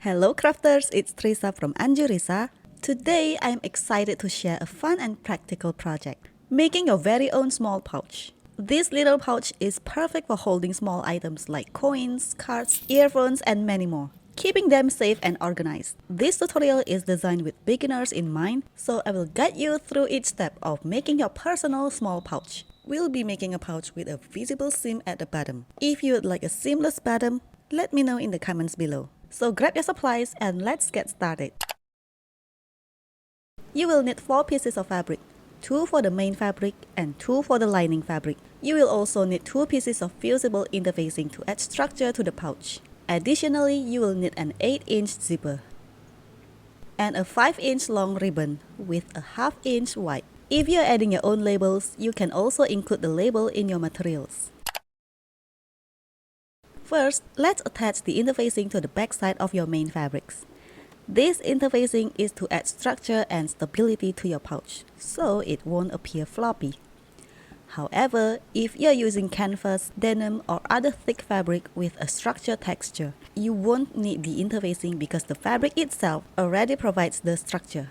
Hello crafters, it's Trisa from Anjurisa. Today I'm excited to share a fun and practical project, making your very own small pouch. This little pouch is perfect for holding small items like coins, cards, earphones, and many more, keeping them safe and organized. This tutorial is designed with beginners in mind, so I will guide you through each step of making your personal small pouch. We'll be making a pouch with a visible seam at the bottom. If you would like a seamless bottom, let me know in the comments below. So grab your supplies and let's get started. You will need 4 pieces of fabric, 2 for the main fabric and 2 for the lining fabric. You will also need 2 pieces of fusible interfacing to add structure to the pouch. Additionally, you will need an 8-inch zipper and a 5-inch long ribbon with a ½ inch wide. If you are adding your own labels, you can also include the label in your materials. First, let's attach the interfacing to the back side of your main fabrics. This interfacing is to add structure and stability to your pouch, so it won't appear floppy. However, if you're using canvas, denim, or other thick fabric with a structured texture, you won't need the interfacing because the fabric itself already provides the structure.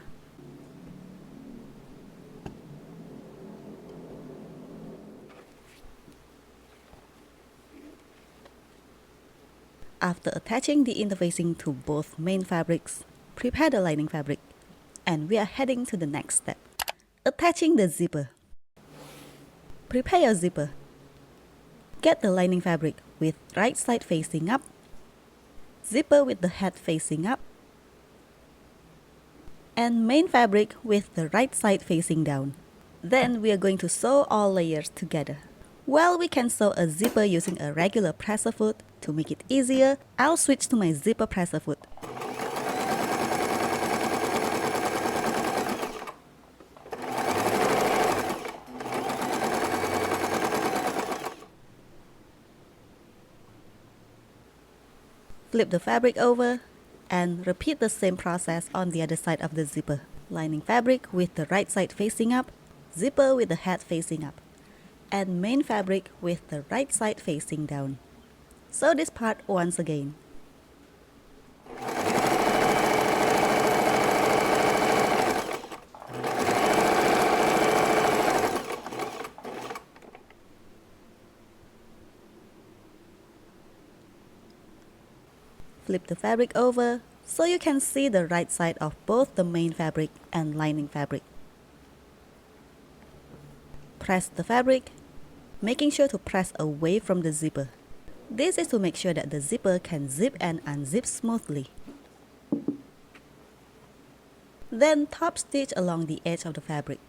After attaching the interfacing to both main fabrics, prepare the lining fabric, and we are heading to the next step. Attaching the zipper. Prepare your zipper. Get the lining fabric with right side facing up, zipper with the head facing up, and main fabric with the right side facing down. Then we are going to sew all layers together. Well, we can sew a zipper using a regular presser foot. To make it easier, I'll switch to my zipper presser foot. Flip the fabric over and repeat the same process on the other side of the zipper. Lining fabric with the right side facing up, zipper with the head facing up, and main fabric with the right side facing down. Sew this part once again. Flip the fabric over so you can see the right side of both the main fabric and lining fabric. Press the fabric, making sure to press away from the zipper. This is to make sure that the zipper can zip and unzip smoothly. Then top stitch along the edge of the fabric.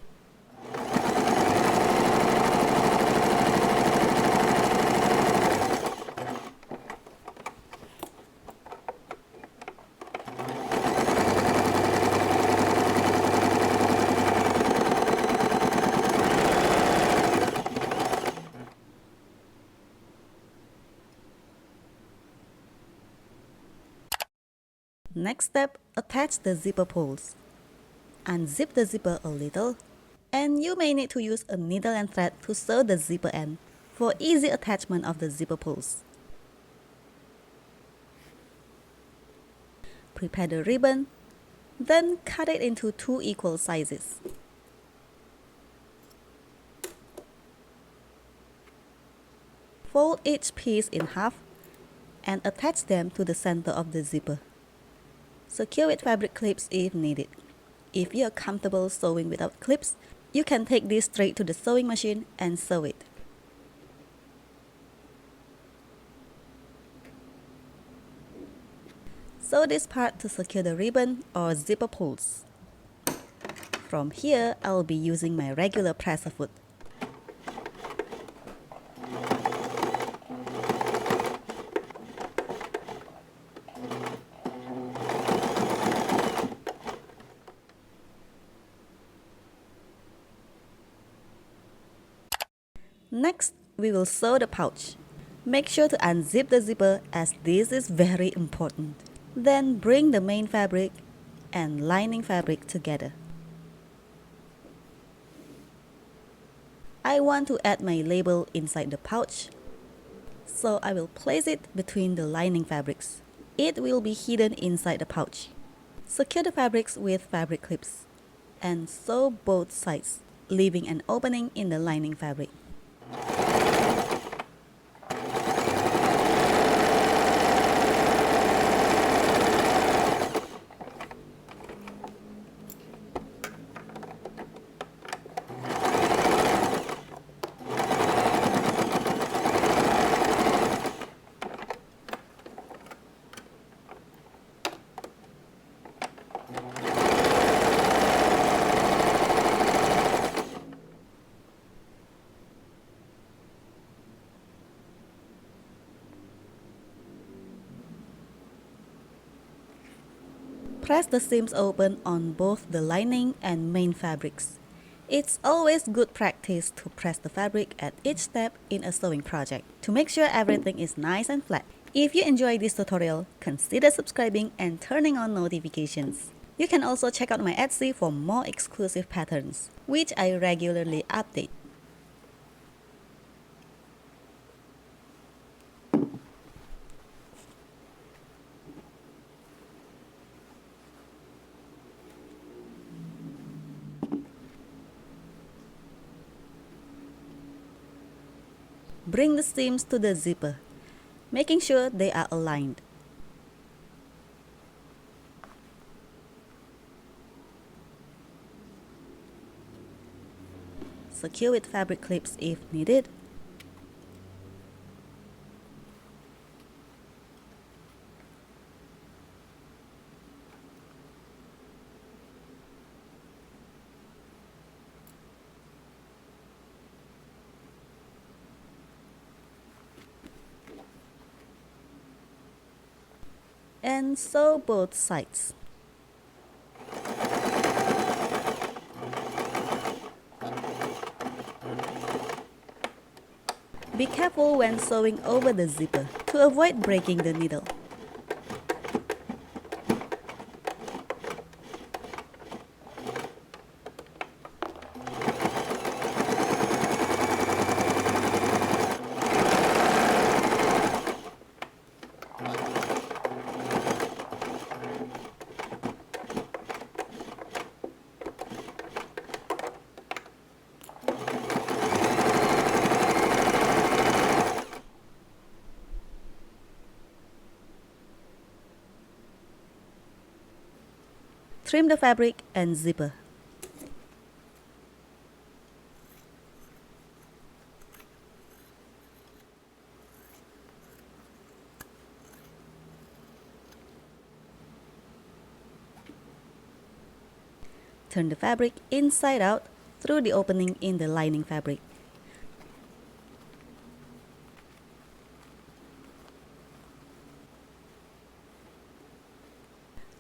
Next step, attach the zipper pulls. Unzip the zipper a little, and you may need to use a needle and thread to sew the zipper end for easy attachment of the zipper pulls. Prepare the ribbon, then cut it into 2 equal sizes. Fold each piece in half and attach them to the center of the zipper. Secure with fabric clips if needed. If you are comfortable sewing without clips, you can take this straight to the sewing machine and sew it. Sew this part to secure the ribbon or zipper pulls. From here, I'll be using my regular presser foot. Next, we will sew the pouch. Make sure to unzip the zipper as this is very important. Then bring the main fabric and lining fabric together. I want to add my label inside the pouch, so I will place it between the lining fabrics. It will be hidden inside the pouch. Secure the fabrics with fabric clips and sew both sides, leaving an opening in the lining fabric. Press the seams open on both the lining and main fabrics. It's always good practice to press the fabric at each step in a sewing project to make sure everything is nice and flat. If you enjoyed this tutorial, consider subscribing and turning on notifications. You can also check out my Etsy for more exclusive patterns, which I regularly update. Bring the seams to the zipper, making sure they are aligned. Secure with fabric clips if needed. And sew both sides. Be careful when sewing over the zipper to avoid breaking the needle. Trim the fabric and zipper. Turn the fabric inside out through the opening in the lining fabric.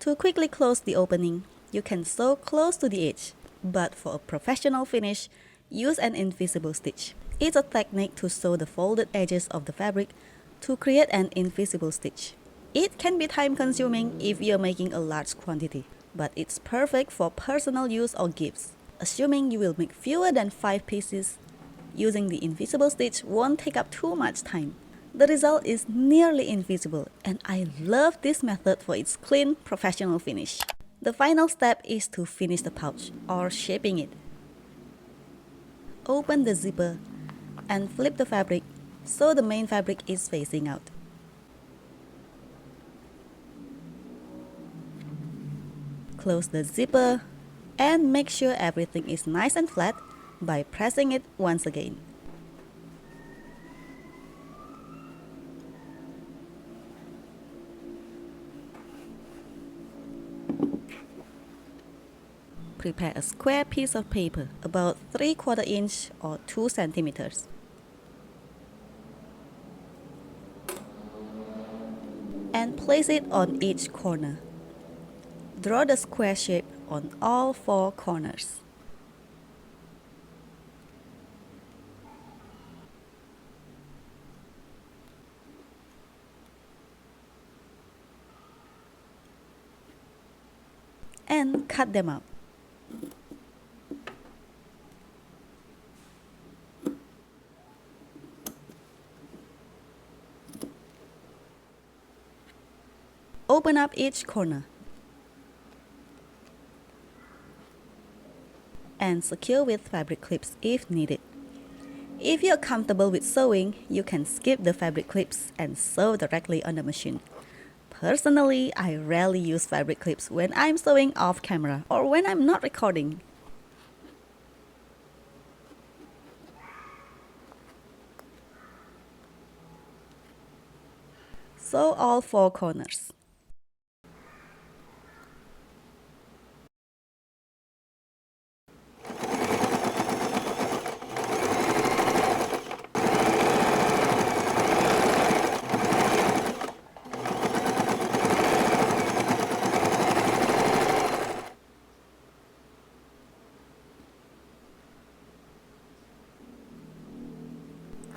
To quickly close the opening, you can sew close to the edge, but for a professional finish, use an invisible stitch. It's a technique to sew the folded edges of the fabric to create an invisible stitch. It can be time-consuming if you're making a large quantity, but it's perfect for personal use or gifts. Assuming you will make fewer than 5 pieces, using the invisible stitch won't take up too much time. The result is nearly invisible, and I love this method for its clean, professional finish. The final step is to finish the pouch, or shaping it. Open the zipper and flip the fabric so the main fabric is facing out. Close the zipper and make sure everything is nice and flat by pressing it once again. Prepare a square piece of paper about 3/4 inch or 2 centimeters. And place it on each corner. Draw the square shape on all 4 corners. And cut them out. open up each corner and secure with fabric clips if needed. If you're comfortable with sewing, you can skip the fabric clips and sew directly on the machine. Personally, I rarely use fabric clips when I'm sewing off camera or when I'm not recording. Sew all 4 corners.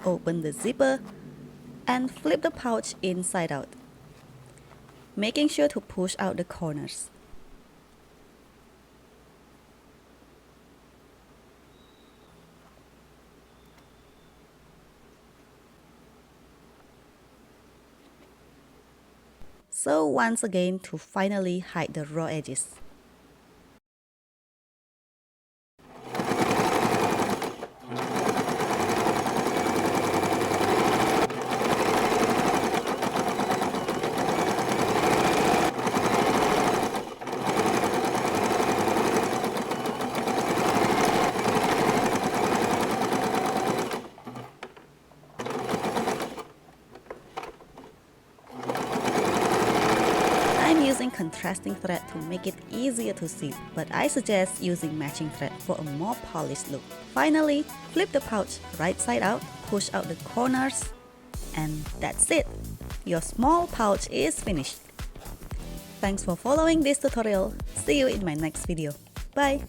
Open the zipper and flip the pouch inside out, making sure to push out the corners. Sew once again to finally hide the raw edges. I'm using contrasting thread to make it easier to see, but I suggest using matching thread for a more polished look. Finally, flip the pouch right side out, push out the corners, and that's it! Your small pouch is finished. Thanks for following this tutorial. See you in my next video. Bye!